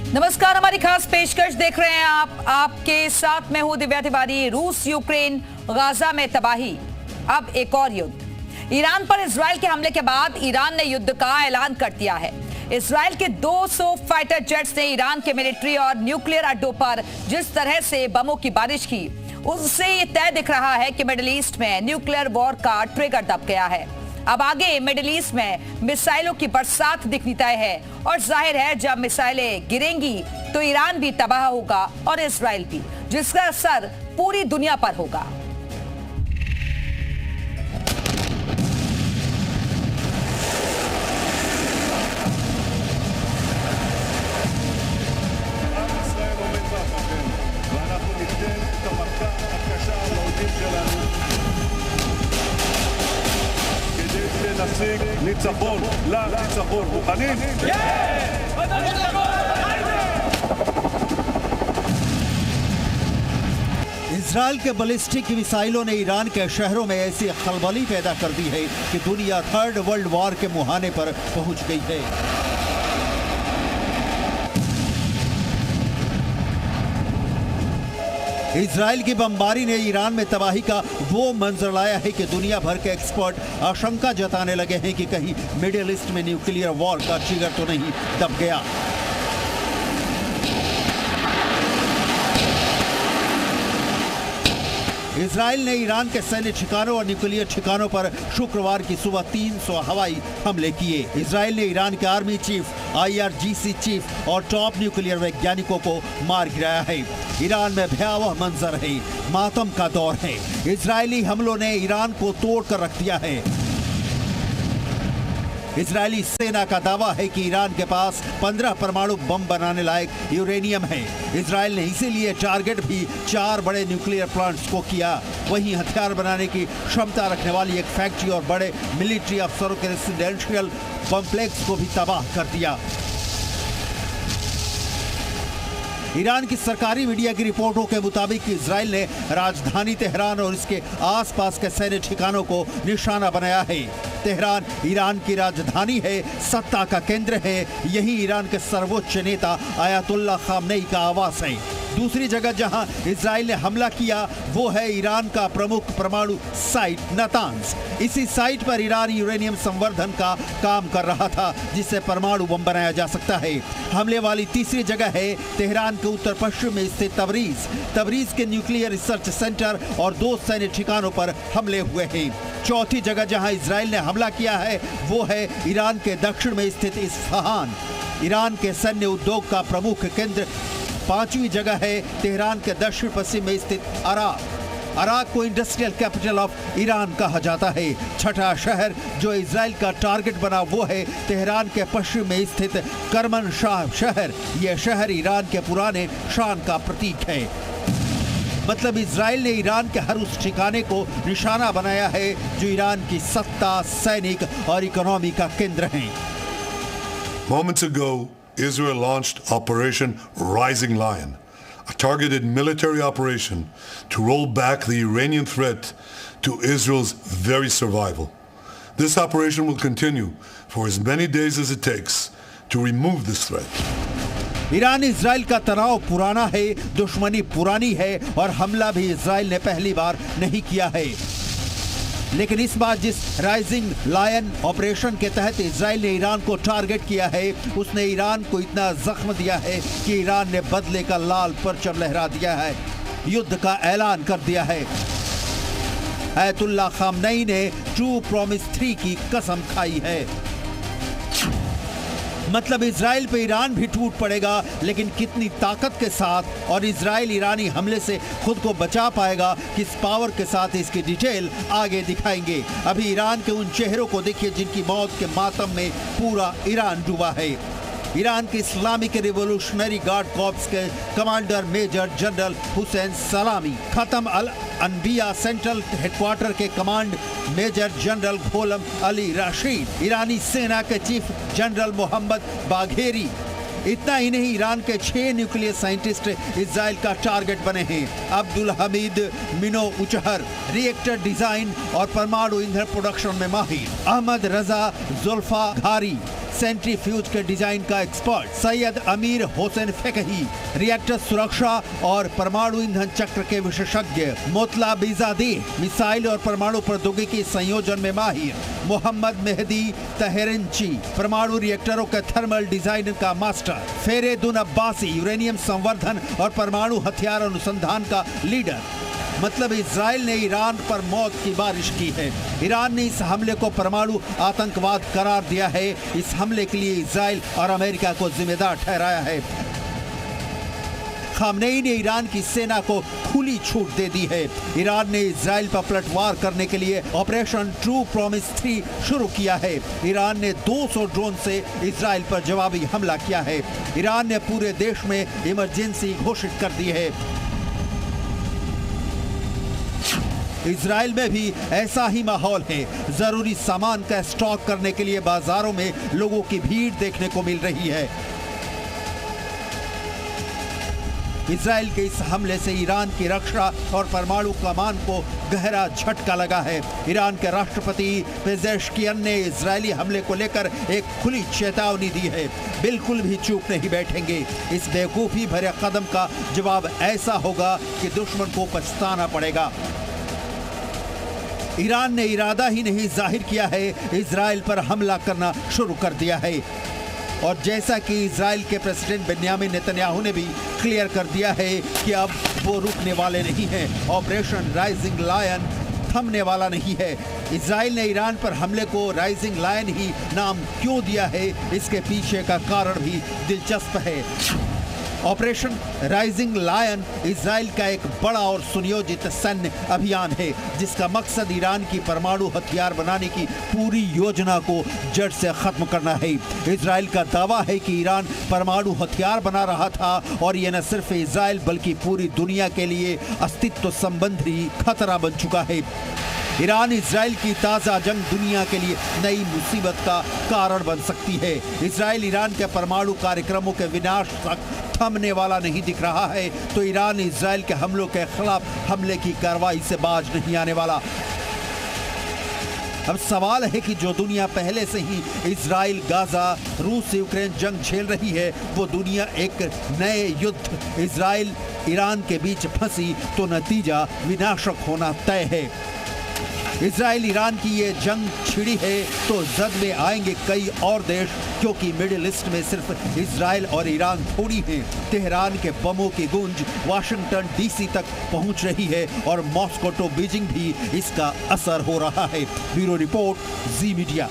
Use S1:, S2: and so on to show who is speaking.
S1: नमस्कार, हमारी खास पेशकश देख रहे हैं आप। आपके साथ मैं हूं दिव्या तिवारी। रूस यूक्रेन गाजा में तबाही, अब एक और युद्ध। ईरान पर इजराइल के हमले के बाद ईरान ने युद्ध का ऐलान कर दिया है। इजराइल के 200 फाइटर जेट्स ने ईरान के मिलिट्री और न्यूक्लियर अड्डों पर जिस तरह से बमों की बारिश की, उससे ये तय दिख रहा है कि मिडिल ईस्ट में न्यूक्लियर वॉर का ट्रिगर दब गया है। अब आगे मिडिल ईस्ट में मिसाइलों की बरसात दिखनी तय है और जाहिर है जब मिसाइलें गिरेंगी तो ईरान भी तबाह होगा और इजराइल भी, जिसका असर पूरी दुनिया पर होगा।
S2: ניצחון, לניצחון, מוכנים?
S3: इजराइल के बैलिस्टिक मिसाइलों ने ईरान के शहरों में ऐसी खलबली पैदा कर दी है कि दुनिया थर्ड वर्ल्ड वॉर के मुहाने पर पहुंच गई है। इजराइल की बमबारी ने ईरान में तबाही का वो मंजर लाया है कि दुनिया भर के एक्सपर्ट आशंका जताने लगे हैं कि कहीं मिडिल ईस्ट में न्यूक्लियर वॉर का ट्रिगर तो नहीं दब गया। इजराइल ने ईरान के सैन्य ठिकानों और न्यूक्लियर ठिकानों पर शुक्रवार की सुबह 300 हवाई हमले किए। इजराइल ने ईरान के आर्मी चीफ, IRGC चीफ और टॉप न्यूक्लियर वैज्ञानिकों को मार गिराया है। ईरान में भयावह मंजर है, मातम का दौर है। इजरायली हमलों ने ईरान को तोड़ कर रख दिया है। इजरायली सेना का दावा है कि ईरान के पास 15 परमाणु बम बनाने लायक यूरेनियम है। इजरायल ने इसीलिए टारगेट भी 4 बड़े न्यूक्लियर प्लांट्स को किया। वहीं हथियार बनाने की क्षमता रखने वाली एक फैक्ट्री और बड़े मिलिट्री अफसरों के रेसिडेंशियल कॉम्प्लेक्स को भी तबाह कर दिया। ईरान की सरकारी मीडिया की रिपोर्टों के मुताबिक इजराइल ने राजधानी तेहरान और इसके आसपास के सैन्य ठिकानों को निशाना बनाया है। तेहरान ईरान की राजधानी है, सत्ता का केंद्र है। यही ईरान के सर्वोच्च नेता आयतुल्लाह खामनेई का आवास है। दूसरी जगह जहां इजराइल ने हमला किया वो है ईरान का प्रमुख परमाणु साइट नातांज। इसी साइट पर ईरान यूरेनियम संवर्धन का काम कर रहा था, जिससे परमाणु बम बनाया जा सकता है। हमले वाली तीसरी जगह है तेहरान के उत्तर पश्चिम में स्थित तबरीज। तबरीज के न्यूक्लियर रिसर्च सेंटर और 2 सैन्य ठिकानों पर हमले हुए हैं। चौथी जगह जहां इजराइल ने हमला किया है वो है ईरान के दक्षिण में स्थित इस्फहान, ईरान के सैन्य उद्योग का प्रमुख केंद्र। 5वीं जगह है तेहरान के दक्षिण पश्चिम में स्थित अराक। अराक को इंडस्ट्रियल कैपिटल ऑफ ईरान कहा जाता है। छठा शहर जो इजराइल का टारगेट बना वो है तेहरान के पश्चिम में स्थित करमनशाह शहर। यह शहर ईरान के पुराने शान का प्रतीक है। मतलब इजराइल ने ईरान के हर उस ठिकाने को निशाना बनाया है जो ईरान की सत्ता, सैनिक और इकोनॉमी का केंद्र है।
S2: Moments ago, Israel launched Operation Rising Lion, a targeted military operation to roll back the Iranian threat to Israel's very survival. This operation will continue for as many days as it takes to remove this threat.
S3: Iran Israel का तनाव पुराना है, दुश्मनी पुरानी है और हमला भी इजराइल ने पहली बार नहीं किया है। लेकिन इस बार जिस राइजिंग लायन ऑपरेशन के तहत इजराइल ने ईरान को टारगेट किया है, उसने ईरान को इतना जख्म दिया है कि ईरान ने बदले का लाल परचम लहरा दिया है, युद्ध का ऐलान कर दिया है। आयतुल्लाह खामनेई ने 2 प्रॉमिस 3 की कसम खाई है। मतलब इजराइल पे ईरान भी टूट पड़ेगा, लेकिन कितनी ताकत के साथ और इजराइल ईरानी हमले से खुद को बचा पाएगा, किस पावर के साथ, इसकी डिटेल आगे दिखाएंगे। अभी ईरान के उन चेहरों को देखिए जिनकी मौत के मातम में पूरा ईरान डूबा है। ईरान के इस्लामिक रिवोल्यूशनरी गार्ड कॉर्प्स के commander major general Hossein Salami, Khatam al Anbiya central headquarters के command major general Gholam Ali Rashid, ईरानी सेना के चीफ जनरल मोहम्मद बाघेरी। इतना ही नहीं, ईरान के 6 न्यूक्लियर साइंटिस्ट इजराइल का टारगेट बने हैं। अब्दुल हमीद मिनो उचहर रिएक्टर डिजाइन और परमाणु ईंधन प्रोडक्शन में माहिर, अहमद रजा जुल्फा घारी सेंट्रीफ्यूज के डिजाइन का एक्सपर्ट सैयद अमीर हुसैन फकही, रिएक्टर सुरक्षा और परमाणु ईंधन चक्र के विशेषज्ञ मोतला बीजादी, मिसाइल और परमाणु प्रौद्योगिकी संयोजन में माहिर मोहम्मद मेहदी तहरिंची, परमाणु रिएक्टरों के थर्मल डिजाइन का मास्टर फेरेदुन अब्बासी, यूरेनियम संवर्धन और परमाणु हथियार अनुसंधान का लीडर। मतलब इजराइल ने ईरान पर मौत की बारिश की है। ईरान ने इस हमले को परमाणु आतंकवाद करार दिया है। इस हमले के लिए इजराइल और अमेरिका को जिम्मेदार ठहराया है। खामनेई ने ईरान की सेना को खुली छूट दे दी है। ईरान ने इजराइल पर पलटवार करने के लिए ऑपरेशन ट्रू प्रॉमिस 3 शुरू किया है। ईरान ने 200 ड्रोन से इजराइल पर जवाबी हमला किया है। ईरान ने पूरे देश में इमरजेंसी घोषित कर दी है। इजराइल में भी ऐसा ही माहौल है। जरूरी सामान का स्टॉक करने के लिए बाजारों में लोगों की भीड़ देखने को मिल रही है। इजराइल के इस हमले से ईरान की रक्षा और परमाणु कमान को गहरा झटका लगा है। ईरान के राष्ट्रपति पेजेश्कियन ने इजरायली हमले को लेकर एक खुली चेतावनी दी है। बिल्कुल भी चुप नहीं बैठेंगे। इस बेवकूफी भरे कदम का जवाब ऐसा होगा कि दुश्मन को पछताना पड़ेगा। ईरान ने इरादा ही नहीं जाहिर किया है, इजराइल पर हमला करना शुरू कर दिया है। और जैसा कि इजराइल के प्रेसिडेंट बेन्यामिन नेतन्याहू ने भी क्लियर कर दिया है कि अब वो रुकने वाले नहीं हैं। ऑपरेशन राइजिंग लायन थमने वाला नहीं है। इजराइल ने ईरान पर हमले को राइजिंग लायन ही नाम क्यों दिया है, इसके पीछे का कारण भी दिलचस्प है। ऑपरेशन राइजिंग लायन इजराइल का एक बड़ा और सुनियोजित सैन्य अभियान है, जिसका मकसद ईरान की परमाणु हथियार बनाने की पूरी योजना को जड़ से खत्म करना है। इजराइल का दावा है कि ईरान परमाणु हथियार बना रहा था और यह न सिर्फ इजराइल बल्कि पूरी दुनिया के लिए अस्तित्व संबंधी खतरा बन चुका है। ईरान इजराइल की ताज़ा जंग दुनिया के लिए नई मुसीबत का कारण बन सकती है। इजराइल ईरान के परमाणु कार्यक्रमों के विनाश तक थमने वाला नहीं दिख रहा है, तो ईरान इजराइल के हमलों के खिलाफ हमले की कार्रवाई से बाज नहीं आने वाला। अब सवाल है कि जो दुनिया पहले से ही इजराइल, गाजा, रूस यूक्रेन जंग झेल रही है, वो दुनिया एक नए युद्ध इजराइल ईरान के बीच फंसी तो नतीजा विनाशक होना तय है। इजराइल ईरान की ये जंग छिड़ी है तो जद में आएंगे कई और देश, क्योंकि मिडिल ईस्ट में सिर्फ इजराइल और ईरान थोड़ी हैं। तेहरान के बमों की गूंज वाशिंगटन डीसी तक पहुंच रही है और मॉस्को तो बीजिंग भी इसका असर हो रहा है। ब्यूरो रिपोर्ट, जी मीडिया।